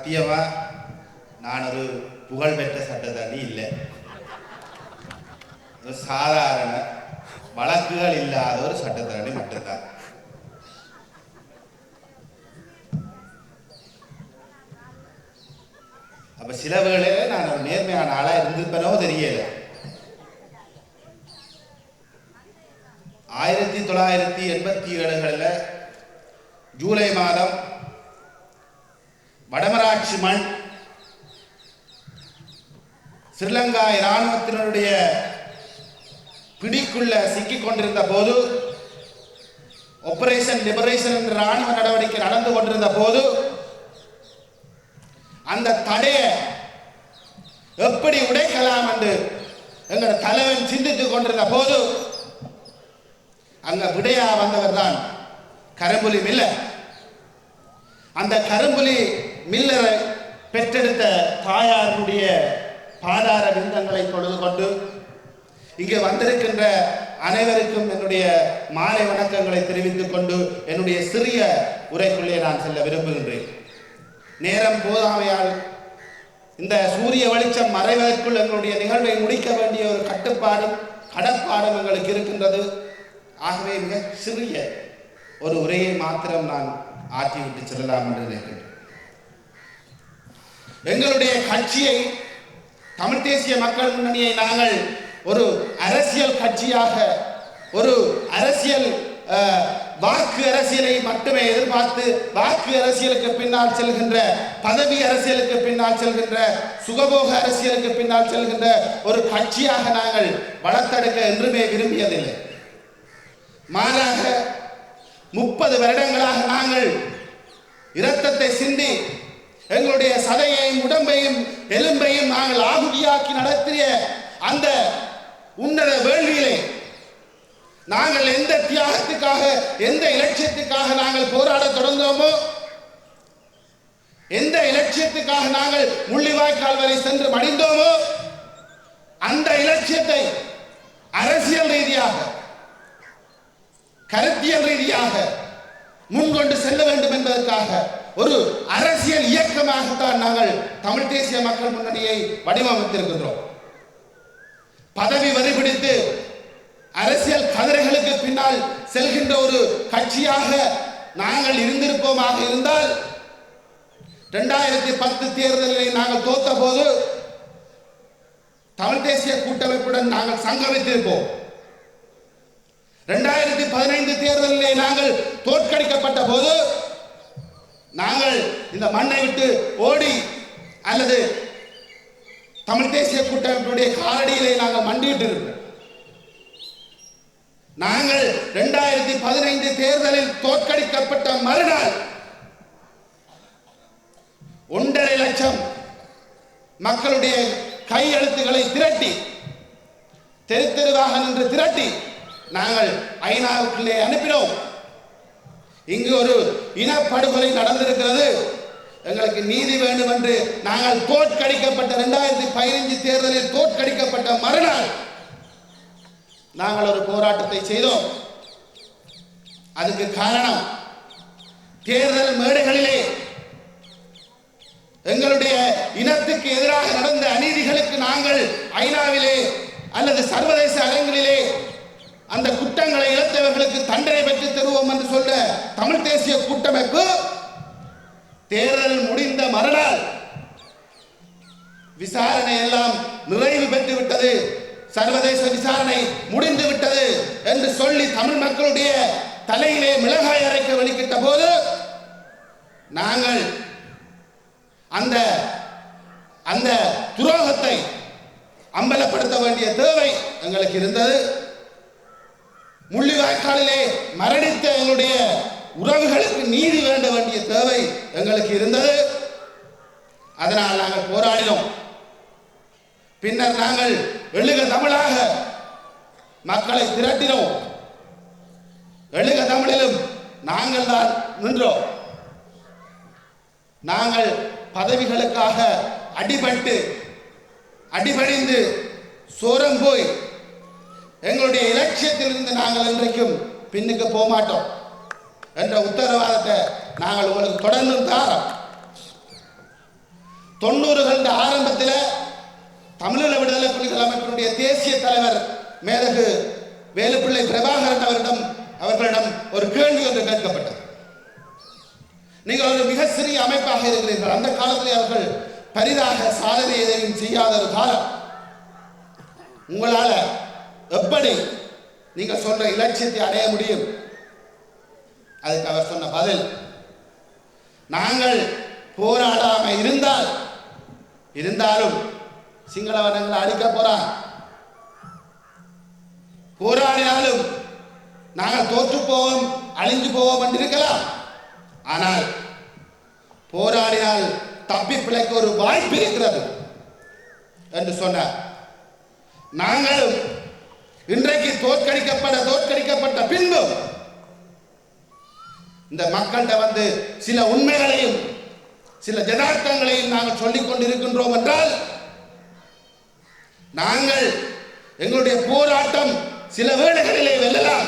சத்தியமா நான் ஒரு புகழ்பெற்ற சட்டத்தரணி இல்லை. சாதாரண வழக்குகள் இல்லாத ஒரு சட்டத்தரணி மட்டும்தான். அப்ப சில வேளையில நான் ஒரு நேர்மையான ஆளா இருந்திருப்பனோ தெரியல. 1987 ஜூலை மாதம் வடமராட்சி மண் ஸ்ரீலங்கா இராணுவத்தினருடைய பிடிக்குள்ள சிக்கிக் கொண்டிருந்த போது, ஆபரேஷன் லிபரேஷன் என்ற இராணுவ நடவடிக்கை நடந்து கொண்டிருந்த போது, அந்த தடையை எப்படி உடைக்கலாம் என்று எங்கள் தலைவன் சிந்தித்துக் கொண்டிருந்த போது அங்க விடையா வந்தவர் தான் கரும்புலி மில்லர். அந்த கரும்புலி மில்லரை பெற்றெடுத்த தாயாருடைய பாதார விந்தங்களை தொழுது கொண்டு இங்கே வந்திருக்கின்ற அனைவருக்கும் என்னுடைய மாலை வணக்கங்களை தெரிவித்துக் கொண்டு என்னுடைய சிறிய உரைக்குள்ளே நான் செல்ல விரும்புகின்றேன். நேரம் போதாமையால் இந்த சூரிய வெளிச்சம் மறைவதற்குள் எங்களுடைய நிகழ்வை முடிக்க வேண்டிய ஒரு கட்டுப்பாடும் கடப்பாடும் எங்களுக்கு இருக்கின்றது. ஆகவே மிக சிறிய ஒரு உரையை மாத்திரம் நான் ஆற்றிவிட்டு செல்லலாம் என்று நினைக்கின்றேன். எங்களுடைய கட்சியை, தமிழ் தேசிய மக்கள் முன்னணியை நாங்கள் ஒரு அரசியல் கட்சியாக, ஒரு அரசியல் வாக்கு அரசியலை மட்டுமே எதிர்பார்த்து, வாக்கு அரசியலுக்கு பின்னால் செல்கின்ற, பதவி அரசியலுக்கு பின்னால் செல்கின்ற, சுகபோக அரசியலுக்கு பின்னால் செல்கின்ற ஒரு கட்சியாக நாங்கள் வளர்த்தெடுக்க என்றுமே விரும்பியதில்லை. மாறாக 30 வருடங்களாக நாங்கள் இரத்தத்தை சிந்தி எங்களுடைய சதையையும் உடம்பையும் எலும்பையும் நாங்கள் ஆகுதியாக்கி நடத்திய அந்த உன்னத வேள்வியிலே நாங்கள் எந்த தியாகத்துக்காக, எந்த இலட்சியத்துக்காக நாங்கள் போராட தொடர்ந்தோமோ, எந்த இலட்சியத்துக்காக நாங்கள் முள்ளிவாய்க்கால் வரை சென்று மடிந்தோமோ, அந்த இலட்சியத்தை அரசியல் ரீதியாக, கருத்தியல் ரீதியாக முன்கொண்டு செல்ல வேண்டும் என்பதற்காக ஒரு அரசியல் இயக்கமாகத்தான் நாங்கள் தமிழ் தேசிய மக்கள் முன்னணியை வடிவமைத்திருக்கின்றோம். பதவி வரிபிடித்து அரசியல் கதிரைகளுக்கு பின்னால் செல்கின்ற ஒரு கட்சியாக நாங்கள் இருந்திருப்போமாக இருந்தால், 2010 தேர்தலில் நாங்கள் தோத்த போது தமிழ் தேசிய கூட்டமைப்புடன் நாங்கள் சங்கமித்திருப்போம். 2015 தேர்தலிலே நாங்கள் தோற்கடிக்கப்பட்ட போது நாங்கள் இந்த மண்ணை விட்டு ஓடி அல்லது தமிழ் தேசிய கூட்டமைப்புடைய காலடியிலே நாங்கள் மண்டிட்டு இருக்கிறோம். நாங்கள் 2015 தேர்தலில் தோற்கடிக்கப்பட்ட மறுநாள் 1.5 லட்சம் மக்களுடைய கையெழுத்துக்களை திரட்டி, தெரு தெருவாக நின்று திரட்டி நாங்கள் ஐநாவுக்குள்ளே அனுப்பினோம். இங்கு ஒரு இனப்படுகொலை நடந்திருக்கிறது, எங்களுக்கு நீதி வேண்டும் என்று நாங்கள் தோற்கடிக்கப்பட்ட 2015 தேர்தலில் தோற்கடிக்கப்பட்ட மறுநாள் நாங்கள் ஒரு போராட்டத்தை செய்தோம். அதுக்கு காரணம், தேர்தல் மேடைகளிலே எங்களுடைய இனத்துக்கு எதிராக நடந்த அநீதிகளுக்கு நாங்கள் ஐநாவிலே அல்லது சர்வதேச அரங்கிலே அந்த குற்றங்களை இழந்தவர்களுக்கு தண்டனை பெற்று தருவோம் என்று சொல்ல தமிழ் தேசிய கூட்டமைப்பு தேர்தல் முடிந்த மறுநாள் விசாரணை எல்லாம் நிறைவு பெற்று விட்டது, சர்வதேச விசாரணை முடிந்து விட்டது என்று சொல்லி தமிழ் மக்களுடைய தலையிலே மிளகாய் அரைக்க வெளிக்கிட்ட போது நாங்கள் அந்த அந்த துரோகத்தை அம்பலப்படுத்த வேண்டிய தேவை எங்களுக்கு இருந்தது. முள்ளிவாய்க்காலிலே மரணித்த எங்களுடைய உறவுகளுக்கு நீதி வேண்ட வேண்டிய தேவை எங்களுக்கு இருந்தது. அதனால் நாங்கள் போராடினோம். பின்னர் நாங்கள் எழுக தமிழாக மக்களை திரட்டினோம். எழுக தமிழிலும் நாங்கள் தான் நின்றோம். நாங்கள் பதவிகளுக்காக அடிபட்டு அடிபணிந்து சோரம் போய் எங்களுடைய இலட்சியத்திலிருந்து நாங்கள் இன்றைக்கும் பின்னுக்கு போக மாட்டோம் என்ற உத்தரவாதத்தை நாங்கள் உங்களுக்கு தொடர்ந்து தாரோம். 90களின் ஆரம்பத்தில் தமிழீழ விடுதலை புலிகள் அமைப்பினுடைய தேசிய தலைவர் மேதகு வேலுப்பிள்ளை பிரபாகரன் அவர்களிடம் ஒரு கேள்வி ஒன்று கேட்கப்பட்டது. நீங்கள் ஒரு மிக சிறிய அமைப்பாக இருக்கிறீர்கள். அந்த காலத்தில் அவர்கள் பரிதாக சாதனை எதையும் செய்யாத ஒரு காலம். உங்களால் எப்படி நீங்கள் சொல்ற இலட்சியத்தை அடைய முடியும்? அதுக்கு அவர் சொன்ன பதில், நாங்கள் போராடாம இருந்தாலும் சிங்களவனங்களை அழிக்க போறான், போராடினாலும் நாங்கள் தோற்று போவோம், அழிஞ்சு போவோம் என்று இருக்கலாம். ஆனால் போராடினால் தப்பி பிழைக்க ஒரு வாய்ப்பு இருக்கிறது என்று சொன்னார். நாங்களும் இன்றைக்கு தோற்கடிக்கப்பட்ட பின்பும் இந்த மக்கள்கிட்ட சில உண்மைகளையும் சில யதார்த்தங்களையும் நாங்கள் சொல்லிக் கொண்டிருக்கின்றோம் என்றால், நாங்கள் எங்களுடைய போராட்டம் சில வேளைகளிலே வெல்லலாம்.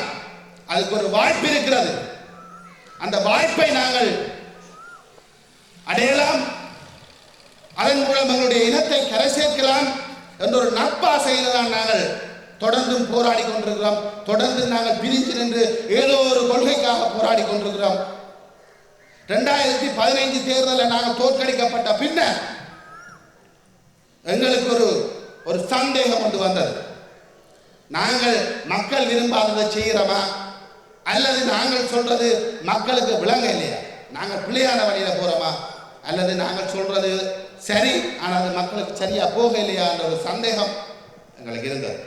அதுக்கு ஒரு வாய்ப்பு இருக்கிறது. அந்த வாய்ப்பை நாங்கள் அடையலாம். அதன் மூலம் எங்களுடைய இனத்தை கரை சேர்க்கலாம் என்ற ஒரு நட்பாசையில் தான் நாங்கள் தொடர்ந்தும் போராடி கொண்டிருக்கிறோம். தொடர்ந்து நாங்கள் பிரிஞ்சு நின்று ஏதோ ஒரு கொள்கைக்காக போராடி கொண்டிருக்கிறோம். 2015 தேர்தலில் நாங்கள் தோற்கடிக்கப்பட்ட பின்னர் எங்களுக்கு ஒரு சந்தேகம் ஒன்று வந்தது. நாங்கள் மக்கள் விரும்பாததை செய்கிறோமா, அல்லது நாங்கள் சொல்றது மக்களுக்கு விளங்க இல்லையா, நாங்கள் பிள்ளையான வழியில போறோமா, அல்லது நாங்கள் சொல்றது சரி ஆனால் அது மக்களுக்கு சரியா போக இல்லையா என்ற ஒரு சந்தேகம் எங்களுக்கு இருந்தது.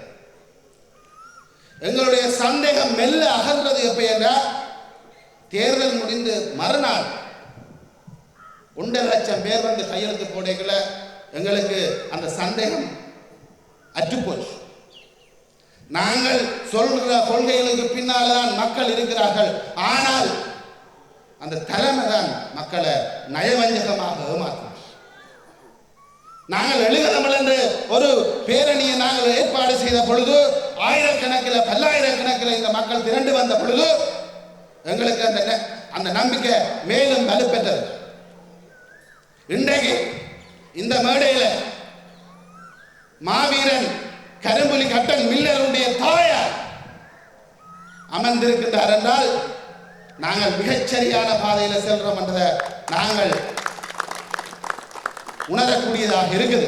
எங்களுடைய சந்தேகம் மெல்ல அகன்றது எப்ப என்றால், தேர்தல் முடிந்து மறுநாள் 1.5 லட்சம் பேர் கையெழுத்து போடைகள எங்களுக்கு அந்த சந்தேகம் அற்றுப்போச்சு. நாங்கள் சொல்கிற கொள்கைகளுக்கு பின்னால்தான் மக்கள் இருக்கிறார்கள். ஆனால் அந்த தலைமை தான் மக்களை நயவஞ்சகமாக ஏமாற்றும். நாங்கள் எழுகதமிழ் என்று ஒரு பேரணியை நாங்கள் ஏற்பாடு செய்த பொழுது ஆயிரக்கணக்கில் பல்லாயிரக்கணக்கில் இந்த மக்கள் திரண்டு வந்த பொழுது எங்களுக்கு அந்த நம்பிக்கை மேலும் வலுப்பெற்றது. இன்றைக்கு இந்த மேடையில் மாவீரன் கரும்புலி கட்டன் மில்லருடைய தாயார் அமர்ந்திருக்கின்றார் என்றால் நாங்கள் மிகச்சரியான பாதையில் செல்றோம் என்றதை நாங்கள் உணரக்கூடியதாக இருக்குது.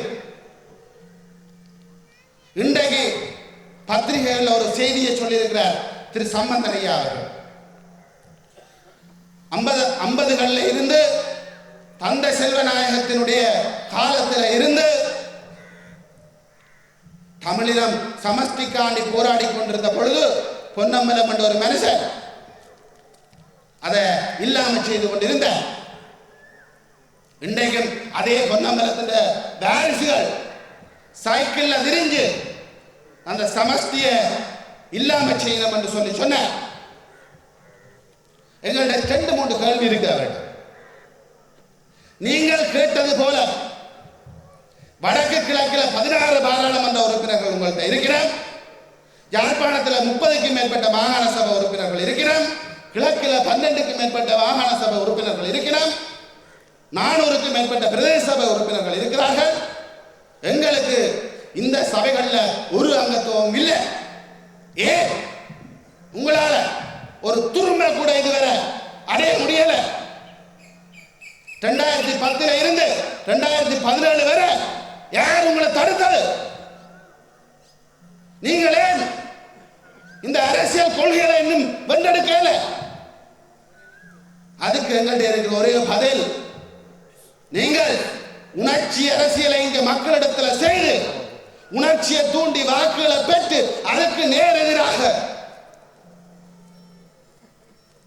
இன்றைக்கு பத்திரிகையில் ஒரு செய்தியை சொல்லியிருக்கிறார் திரு சம்பந்தன் ஐயா அவர்கள். 50களில் இருந்து தந்தை செல்வநாயகத்தினுடைய காலத்தில் இருந்து தமிழினம் சமஷ்டிக்காண்டி போராடி கொண்டிருந்த பொழுது பொன்னம்பலம் என்ற ஒரு மனுஷன் அதை இல்லாம செய்து கொண்டிருந்த, இன்றைக்கும் அதே பொன்னம்பலத்தின் வாரிசுகள் சைக்கிள்ல திரிஞ்சு அந்த சமஷ்டிய இல்லாம செய்யணும் என்று சொன்ன எங்கள்கிட்ட 2-3 கேள்வி இருக்கு அவர்கள். நீங்கள் கேட்டது போல வடக்கு கிழக்கில் 16 பாராளுமன்ற உறுப்பினர்கள் உங்கள்கிட்ட இருக்கிறார். யாழ்ப்பாணத்தில் 30க்கும் மேற்பட்ட மாகாண சபை உறுப்பினர்கள் இருக்கிறார். கிழக்கில் 12க்கும் மேற்பட்ட மாகாண சபை உறுப்பினர்கள் இருக்கிறார். 400க்கும் மேற்பட்ட பிரதேச சபை உறுப்பினர்கள் இருக்கிறார்கள். எங்களுக்கு இந்த சபைகளில் ஒரு அங்கத்துவம் இல்லை. ஏன் உங்களால ஒரு துரும்ப கூட இதுவரை அடைய முடியல? 2010 இருந்து 2017 வரை யார் உங்களை தடுத்தது? நீங்களே இந்த அரசியல் கொள்கைகளை இன்னும் வென்றெடுக்கல. அதுக்கு எங்கள்கிட்ட இருக்கிற ஒரே பதில், நீங்கள் உணர்ச்சி அரசியலை இங்க மக்களிடத்தில் செய்து உணர்ச்சியை தூண்டி வாக்குகளை பெற்று அதற்கு நேர் எதிராக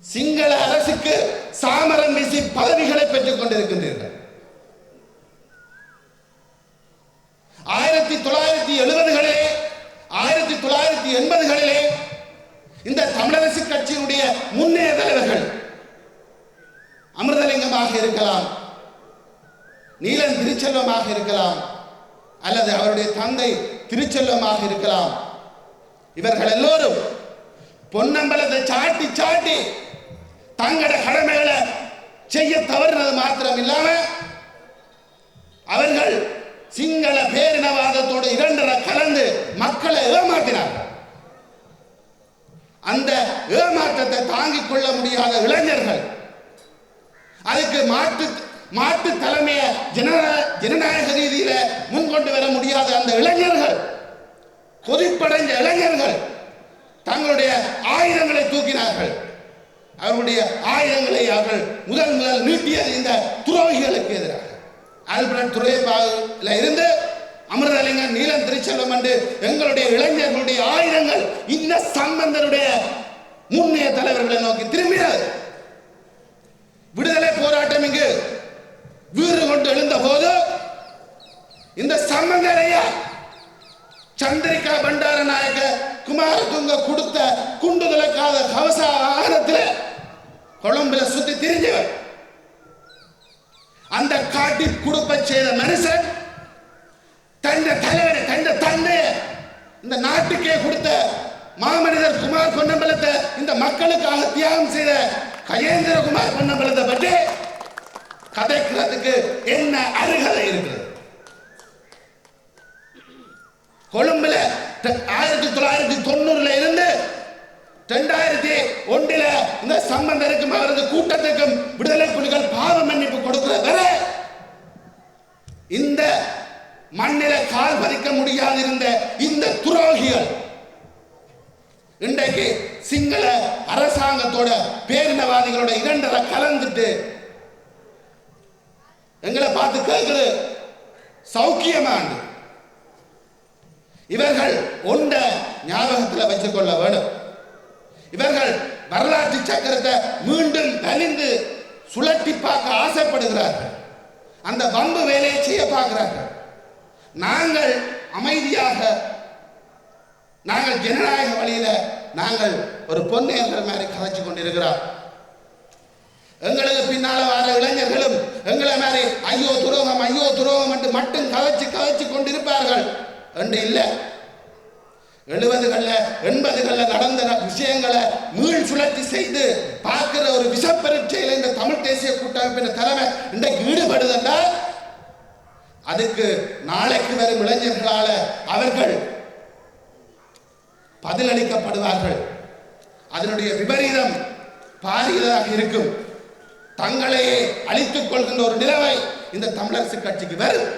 சிங்கள அரசுக்கு சாமரம் வீசி பதவிகளை பெற்றுக் கொண்டிருக்கின்றீர்கள். 1970களிலே 1980களிலே இந்த தமிழரசு கட்சியினுடைய முன்னைய தலைவர்கள் அமிர்தலிங்கமாக இருக்கலாம், நீலன் திருச்செல்வமாக இருக்கலாம், அல்லது அவருடைய தந்தை திருச்செல்வமாக இருக்கலாம். இவர்கள் எல்லோரும் பொன்னம்பலத்தை சாட்டி சாட்டி தங்களோட கடமைகளை செய்ய தவறுனது மாத்திரம் இல்லாம அவர்கள் அரசாங்கத்தோட இரண்டரை கலந்து மக்களை ஏமாற்றினார்கள். அந்த ஏமாற்றத்தை தாங்கிக் கொள்ள முடியாத இளைஞர்கள், அதுக்கு மாட்டு தலைமையை ஜனநாயக ரீதியில முன்கொண்டு வர முடியாத அந்த இளைஞர்கள், கொதிப்படைந்த இளைஞர்கள் தங்களுடைய ஆயுதங்களை தூக்கினார்கள். அவர்களுடைய ஆயுதங்களை அவர்கள் முதல் நீட்டியது இந்த துரோகிகளுக்கு எதிராக. ஆல்பர்ட் துறைப்பாவில் இருந்து அமிர்தலிங்கம், நீலம் திருச்செல்வம் என்று எங்களுடைய இளைஞர்களுடைய ஆயுதங்கள் இந்த சம்பந்தனுடைய முன்னைய தலைவர்களை நோக்கி திரும்பினது. விடுதலை போராட்டம் இங்கு வீறு கொண்டு எழுந்த போது இந்த சம்பந்தரையா சந்திரிகா பண்டாரநாயக்க குமாரதுங்க கொடுத்த குண்டு துளைக்காத கவச வாகனத்தில் கொழும்புல சுத்தி திரிஞ்சவர். அந்த காட்டி குடுப்ப செய்த மனுஷன் தந்த தலைவரை, தந்த தந்தைய இந்த நாட்டுக்கே கொடுத்த மாமனிதர் குமார் பொன்னம்பலத்தை இந்த மக்களுக்காக தியாகம் செய்த கஜேந்திரகுமார் பொன்னம்பலத்தை பற்றி கதைக்கிறதுக்கு என்ன அருகதை இருக்கிறது? கொழும்புல 1990 இருந்து 2001 இந்த சம்பந்தருக்கும் அவரது கூட்டத்துக்கும் விடுதலை புலிகள் பாவ மன்னிப்பு கொடுக்கிற வரை இந்த மண்ணில கால் பதிக்க முடியாதிருந்த இந்த துரோகிகள் இன்றைக்கு சிங்கள அரசாங்கத்தோட பேரினவாதிகளோட இரண்டரை கலந்துட்டு எங்களை பார்த்து கேட்குது சௌக்கியமாண்டு. இவர்கள் ஒன்ற ஞாபகத்தில் வச்சுக் கொள்ள வேண்டும். இவர்கள் வரலாற்று சக்கரத்தை மீண்டும் கலிந்து சுழட்டி பார்க்க ஆசைப்படுகிறார்கள். அந்த வம்பு வேலையை செய்ய பார்க்கிறார்கள். நாங்கள் அமைதியாக, நாங்கள் ஜனநாயக வழியில நாங்கள் ஒரு பொன்னையர்கள் மாதிரி கதைச்சு கொண்டிருக்கிறோம். எங்களுக்கு பின்னால வர இளைஞர்களும் எங்களை மாதிரி ஐயோ துரோகம் என்று மட்டும் கதைச்சு கொண்டிருப்பார்கள் என்று இல்லை. 70களில் 80களில் நடந்த விஷயங்களை மீள் சுழற்சி செய்து பார்க்கிற ஒரு விஷப்பரீட்சையில் இந்த தமிழ் தேசிய கூட்டமைப்பின் தலைமை இன்றைக்கு ஈடுபடுதென்றால் அதுக்கு நாளைக்கு வரும் இளைஞர்களால அவர்கள் பதிலளிக்கப்படுவார்கள். அதனுடைய விபரீதம் பாரியதாக இருக்கும். தங்களையே அழித்துக் கொள்கின்ற ஒரு நிலைமை இந்த தமிழரசு கட்சிக்கு வரும்.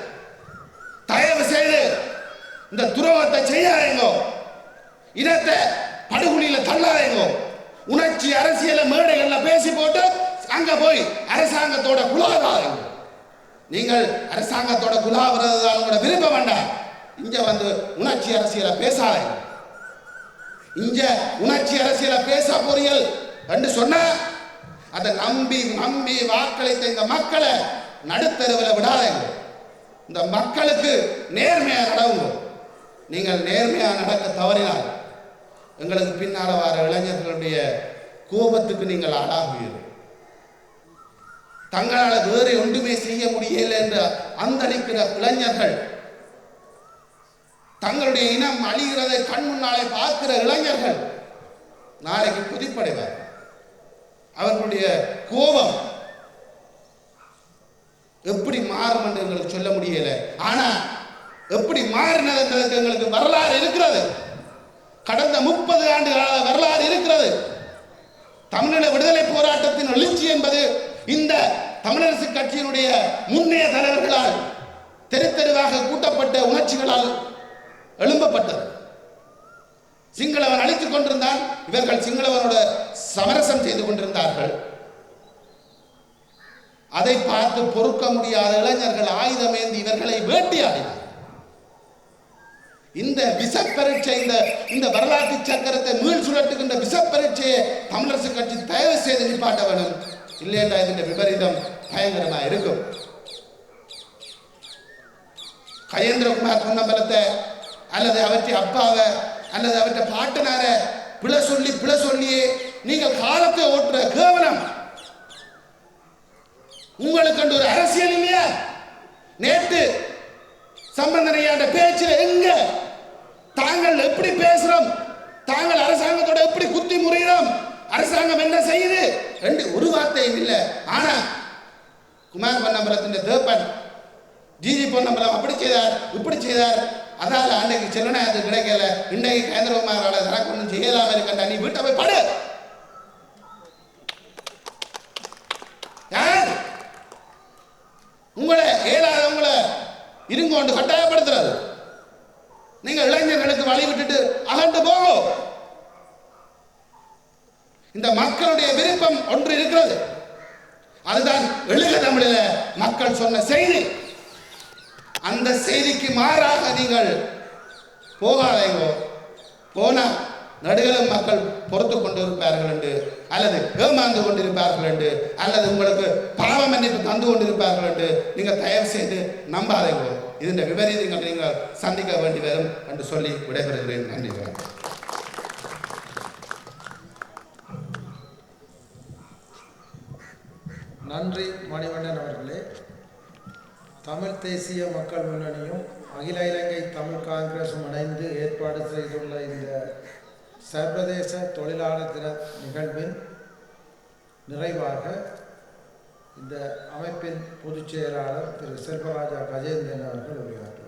தயவு செய்து இந்த துரோகத்தை செய்யாதீங்க, இனத்தை படுகொலியில தள்ளாதீங்க. உணர்ச்சி அரசியல மேடைகள்ல பேசி போட்டு அங்க போய் அரசாங்கத்தோட குலாவாதீங்க. நீங்கள் அரசாங்கத்தோட குலாவுறது உங்களோட விரும்ப வேண்டாம். இங்க வந்து உணர்ச்சி அரசியலை பேசாதீங்க. இங்க உணர்ச்சி அரசியலை பேச பொறியல் என்று சொன்னா அதை நம்பி வாக்களித்த இந்த மக்களை நடுத்தருவில் விடாதீங்க. இந்த மக்களுக்கு நேர்மையா நடவுங்க. நீங்கள் நேர்மையா நடக்க தவறினால் எங்களுக்கு பின்னால வர இளைஞர்களுடைய கோபத்துக்கு நீங்கள் ஆளாகுவீர்கள். தங்களால் வேறு ஒன்றுமே செய்ய முடியல என்று அந்தளிக்கிற இளைஞர்கள், தங்களுடைய இனம் அழிகிறதை கண் முன்னாலே பார்க்கிற இளைஞர்கள் நாளைக்கு குதிப்படைவார். அவர்களுடைய கோபம் எப்படி மாறும் என்று எங்களுக்கு சொல்ல முடியல. ஆனா எப்படி மாறினதுன்றதுக்கு எங்களுக்கு வரலாறு இருக்கிறது. கடந்த 30 ஆண்டுகளாக வரலாறு இருக்கிறது. தமிழீழ விடுதலை போராட்டத்தின் எழுச்சி என்பது இந்த தமிழரசு கட்சியினுடைய முன்னைய தலைவர்களால் தெருவாக கூட்டப்பட்ட உணர்ச்சிகளால் எழும்பப்பட்டது. சிங்களவன் அழித்துக் கொண்டிருந்தான், இவர்கள் சிங்களவனோட சமரசம் செய்து கொண்டிருந்தார்கள். அதை பார்த்து பொறுக்க முடியாத இளைஞர்கள் ஆயுதமேந்தி இவர்களை வேட்டையாடினார். இந்த விஷப்பரீட்சை, இந்த வரலாற்று சக்கரத்தை மீள் சுழட்டுகின்ற விஷப்பரீட்சையை தமிழரசு கட்சி தயவு செய்து நிப்பாட்ட வேணும். இல்லையா இதன் விபரீதம் பயங்கரமா இருக்கும். கஜேந்திரகுமார் பொன்னம்பலத்தை அல்லது அவற்றை அப்பாவை அல்லது அவற்றை பாட்டனார பிழை சொல்லியே நீங்கள் காலத்தை ஓட்டுற கேவலம் உங்களுக்கு ஒரு அரசியல் இல்லையா? நேற்று சம்பந்தனையாண்ட பேச்சில் எங்க தாங்கள் எப்படி பேசுறோம், தாங்கள் அரசாங்கத்தோட எப்படி குத்தி முறையிறோம், அரசாங்கம் என்ன செய்யுது என்று ஒரு வார்த்தையும் இல்லை. ஆனா குமார் பொன்னம்பலத்தின் தேப்பன் ஜிஜி பொன்னம்பலம் அப்படி செய்தார் இப்படி செய்தார், அதால அன்னைக்கு செல்லனா அது கிடைக்கல, இன்றைக்கு கேந்திரகுமாரால தனக்கு ஒன்றும் செய்யலாம இருக்கண்டா, நீ வீட்டை போய் படு. யார் உங்களை ஏழாதவங்களை இருங்கொண்டு கட்டாயப்படுத்துறது? நீங்க இளைஞர்களுக்கு வழி விட்டுட்டு அகண்டு போகும். இந்த மக்களுடைய விருப்பம் ஒன்று இருக்கிறது, அதுதான் எழுக தமிழில மக்கள் சொன்ன செய்தி. அந்த செய்திக்கு மாறாக நீங்கள் போகாதீங்க. போனா நடுகளும் மக்கள் பொறுத்து கொண்டிருப்பார்கள் என்று, அல்லது ஏமாந்து கொண்டிருப்பார்கள் என்று, அல்லது உங்களுக்கு பாவ மன்னிப்பு தந்து கொண்டிருப்பார்கள் என்று நீங்கள் தயவு செய்து நம்பாதீங்க. இதன் விபரீதங்கள் நீங்கள் சந்திக்க வேண்டி வரும் என்று சொல்லி விடைபெறுகிறேன். நன்றி. நன்றி மணிவண்ணன் அவர்களே. தமிழ் தேசிய மக்கள் முன்னணியும் அகில இலங்கை தமிழ் காங்கிரசும் இணைந்து ஏற்பாடு செய்துள்ள இந்த சர்வதேச தொழிலாளர் தின நிகழ்வின் நிறைவாக இந்த அமைப்பின் பொதுச் செயலாளர் திரு செல்வராஜா கஜேந்திரன் அவர்கள் உரையாற்றுவார்.